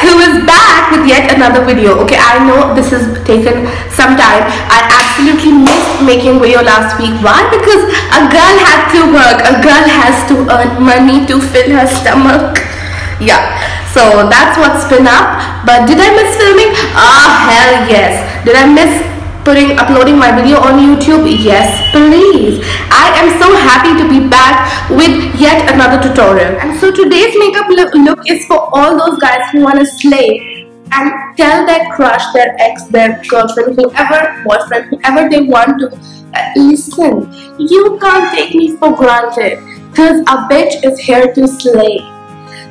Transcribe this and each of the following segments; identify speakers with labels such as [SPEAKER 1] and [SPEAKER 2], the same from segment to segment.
[SPEAKER 1] who is back with yet another video. Okay, I know this has taken some time. I absolutely missed making video last week. Why? Because a girl had to work. A girl has to earn money to fill her stomach. Yeah, so that's what's been up. But did I miss filming? Ah, hell yes. Did I miss uploading my video on YouTube? Yes, please. I am so happy to be back with yet another tutorial. And so today's makeup look is for all those guys who want to slay and tell their crush, their ex, their girlfriend, whoever, boyfriend, whoever they want to, listen, you can't take me for granted because a bitch is here to slay.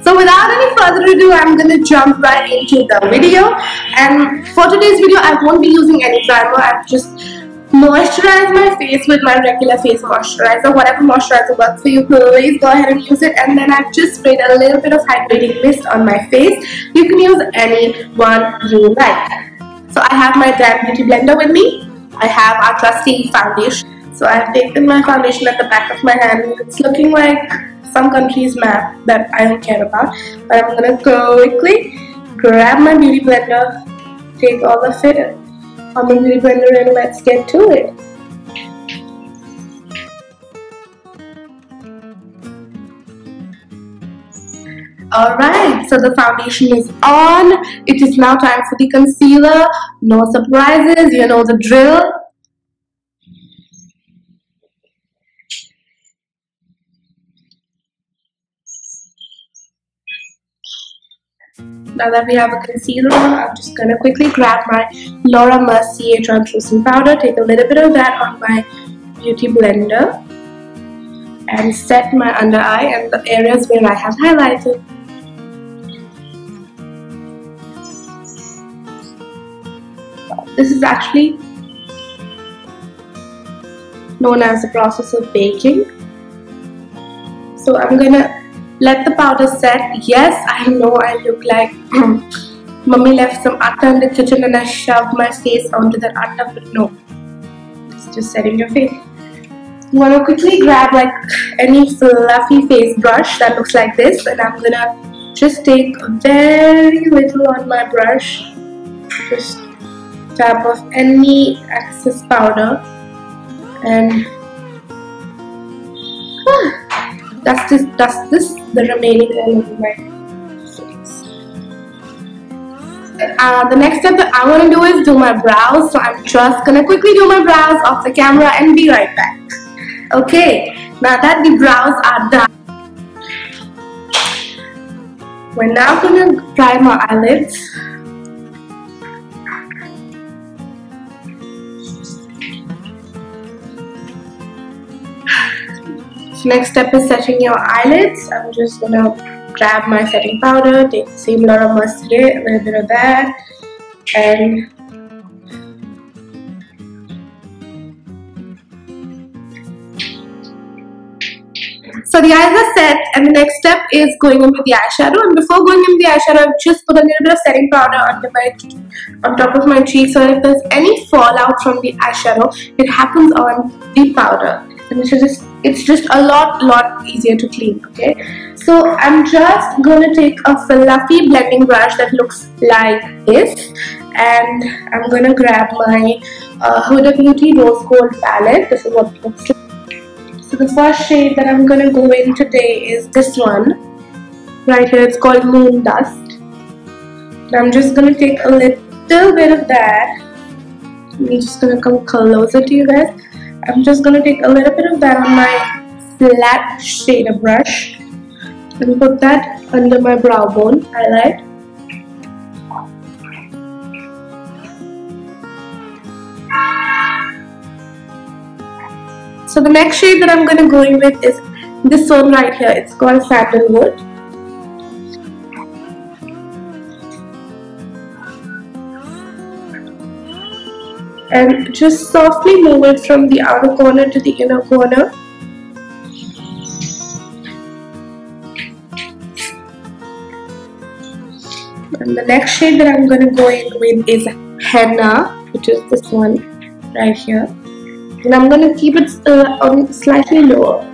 [SPEAKER 1] So without any further ado, I'm going to jump right into the video. And for today's video, I won't be using any primer. I've just moisturized my face with my regular face moisturizer. Whatever moisturizer works for you, please go ahead and use it. And then I've just sprayed a little bit of hydrating mist on my face. You can use any one you like. So I have my damn beauty blender with me. I have our trusty foundation. So I've taken my foundation at the back of my hand. It's looking like some country's map that I don't care about, but I'm gonna quickly grab my beauty blender, take all of it on my beauty blender, and let's get to it. Alright, so the foundation is on. It is now time for the concealer. No surprises, you know the drill. Now that we have a concealer on, I'm just going to quickly grab my Mercier translucent powder, take a little bit of that on my beauty blender and set my under eye and the areas where I have highlighted. This is actually known as the process of baking. So I'm going to let the powder set. Yes, I know I look like Mummy left some atta in the kitchen and I shoved my face onto that atta, but no, it's just setting your face. You want to quickly grab like any fluffy face brush that looks like this, and I'm gonna just take very little on my brush, just tap off any excess powder and dust this the remaining all over my face. The next step that I want to do is do my brows, so I'm just gonna quickly do my brows off the camera and be right back. Okay, now that the brows are done, we're now gonna prime our eyelids. So next step is setting your eyelids. I'm just gonna grab my setting powder, take the same Mercier, a little bit of that, and so the eyes are set, and the next step is going in with the eyeshadow. And before going in with the eyeshadow, I've just put a little bit of setting powder on top of my cheek, so if there's any fallout from the eyeshadow, it happens on the powder. And it's just a lot easier to clean. Okay, so I'm just gonna take a fluffy blending brush that looks like this, and I'm gonna grab my Huda Beauty Rose Gold palette. This is what it looks like. So the first shade that I'm gonna go in today is this one right here. It's called Moon Dust. And I'm just gonna take a little bit of that. I'm just gonna come closer to you guys. I'm just going to take a little bit of that on my flat shader brush and put that under my brow bone highlight. So the next shade that I'm going to go in with is this one right here. It's called Sandalwood. And just softly move it from the outer corner to the inner corner. And the next shade that I'm going to go in with is Henna, which is this one right here. And I'm going to keep it on slightly lower.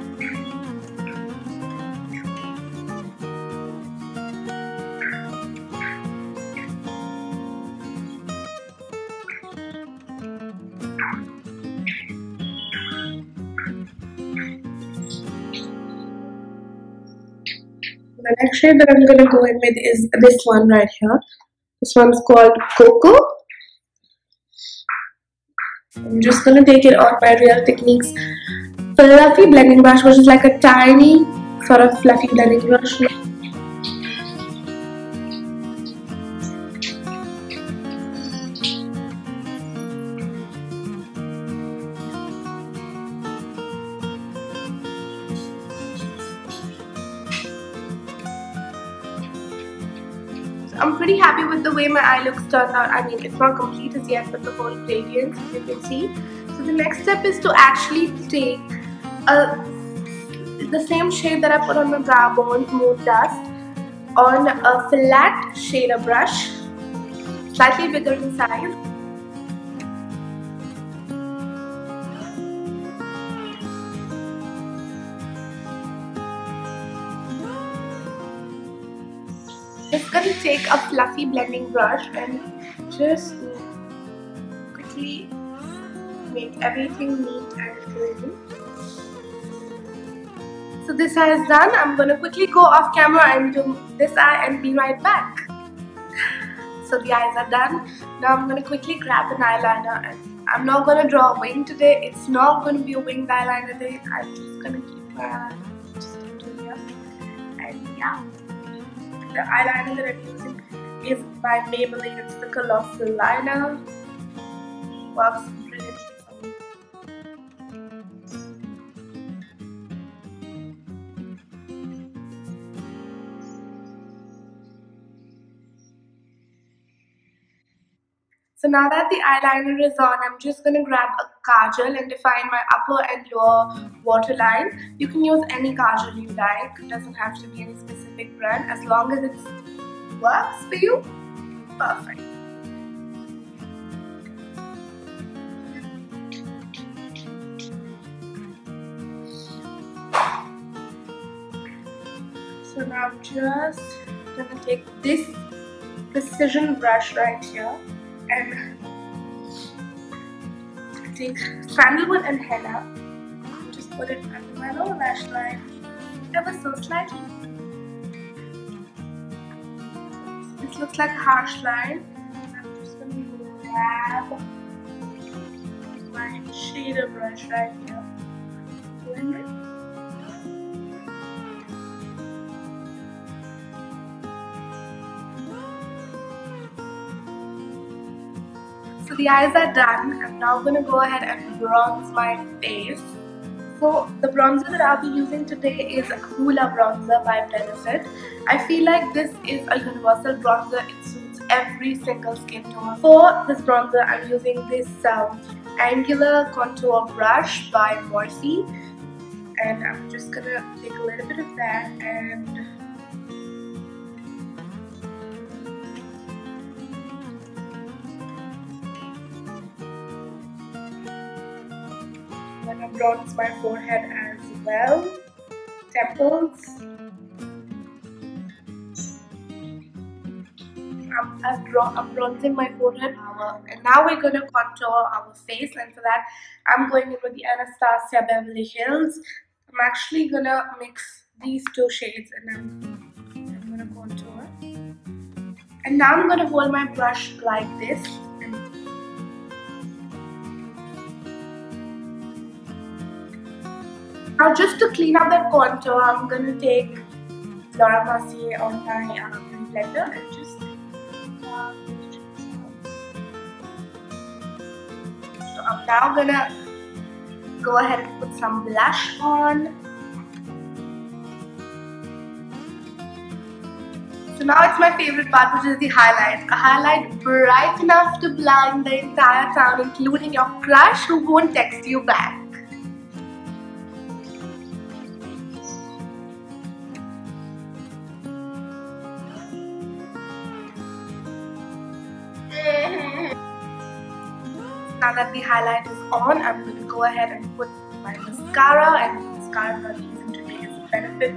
[SPEAKER 1] The next shade that I'm going to go in with is this one right here. This one's called Cocoa. I'm just going to take it on my Real Techniques fluffy blending brush, which is like a tiny sort of fluffy blending brush. I'm pretty happy with the way my eye looks turned out. I mean, it's not complete as yet, but the whole gradient, as you can see. So the next step is to actually take the same shade that I put on my brow bone, Moon Dust, on a flat shader brush, slightly bigger in size. Just going to take a fluffy blending brush and just quickly make everything neat and clean. So this eye is done. I'm going to quickly go off camera and do this eye and be right back. So the eyes are done. Now I'm going to quickly grab an eyeliner, and I'm not going to draw a wing today. It's not going to be a winged eyeliner day. I'm just going to keep my eyeliner just into here. And yeah, the eyeliner that I'm using is by Maybelline. It's the Colossal Liner. Works brilliantly for me. So now that the eyeliner is on, I'm just going to grab a Kajal and define my upper and lower waterline. You can use any Kajal you like. It doesn't have to be any specific brand. As long as it works for you, perfect. So now I'm just going to take this precision brush right here and take sandalwood and henna, just put it under my lower lash line ever so slightly. This looks like a harsh line. I'm just going to grab my shader brush right here, blend it. So the eyes are done. I'm now going to go ahead and bronze my face. So the bronzer that I'll be using today is Huda bronzer by Benefit. I feel like this is a universal bronzer. It suits every single skin tone. For this bronzer, I'm using this angular contour brush by Mercier, and I'm just going to take a little bit of that and I'm going to bronze my forehead as well, temples. I'm bronzing my forehead, and now we're going to contour our face, and for that I'm going in with the Anastasia Beverly Hills. I'm actually going to mix these two shades and I'm going to contour. And now I'm going to hold my brush like this. Now just to clean up that contour, I'm going to take Mercier on my blender and just so I'm now going to go ahead and put some blush on. So now it's my favorite part, which is the highlight. A highlight bright enough to blind the entire town, including your crush who won't text you back. Now that the highlight is on, I'm going to go ahead and put my mascara, and the mascara that I'm using today is Benefit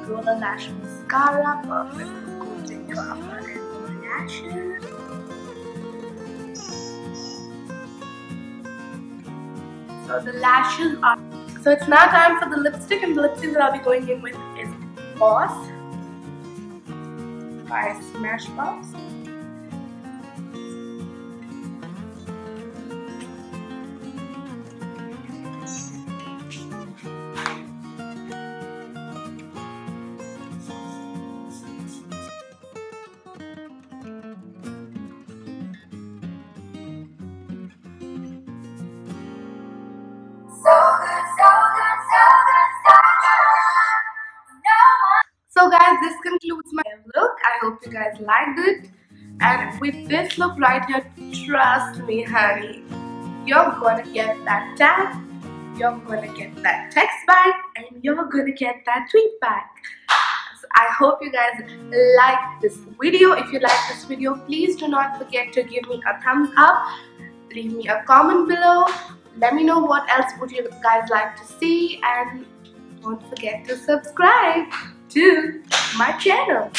[SPEAKER 1] Roller Lash Mascara, perfect for coating your upper and lower lashes. So the lashes are... So it's now time for the lipstick, and the lipstick that I'll be going in with is Bawse. by Smashbox. So guys, this concludes my look. I hope you guys liked it. And with this look right here, trust me honey, you're gonna get that tag, you're gonna get that text back, and you're gonna get that tweet back. So I hope you guys like this video. If you like this video, please do not forget to give me a thumbs up, leave me a comment below, let me know what else would you guys like to see, and don't forget to subscribe to my channel.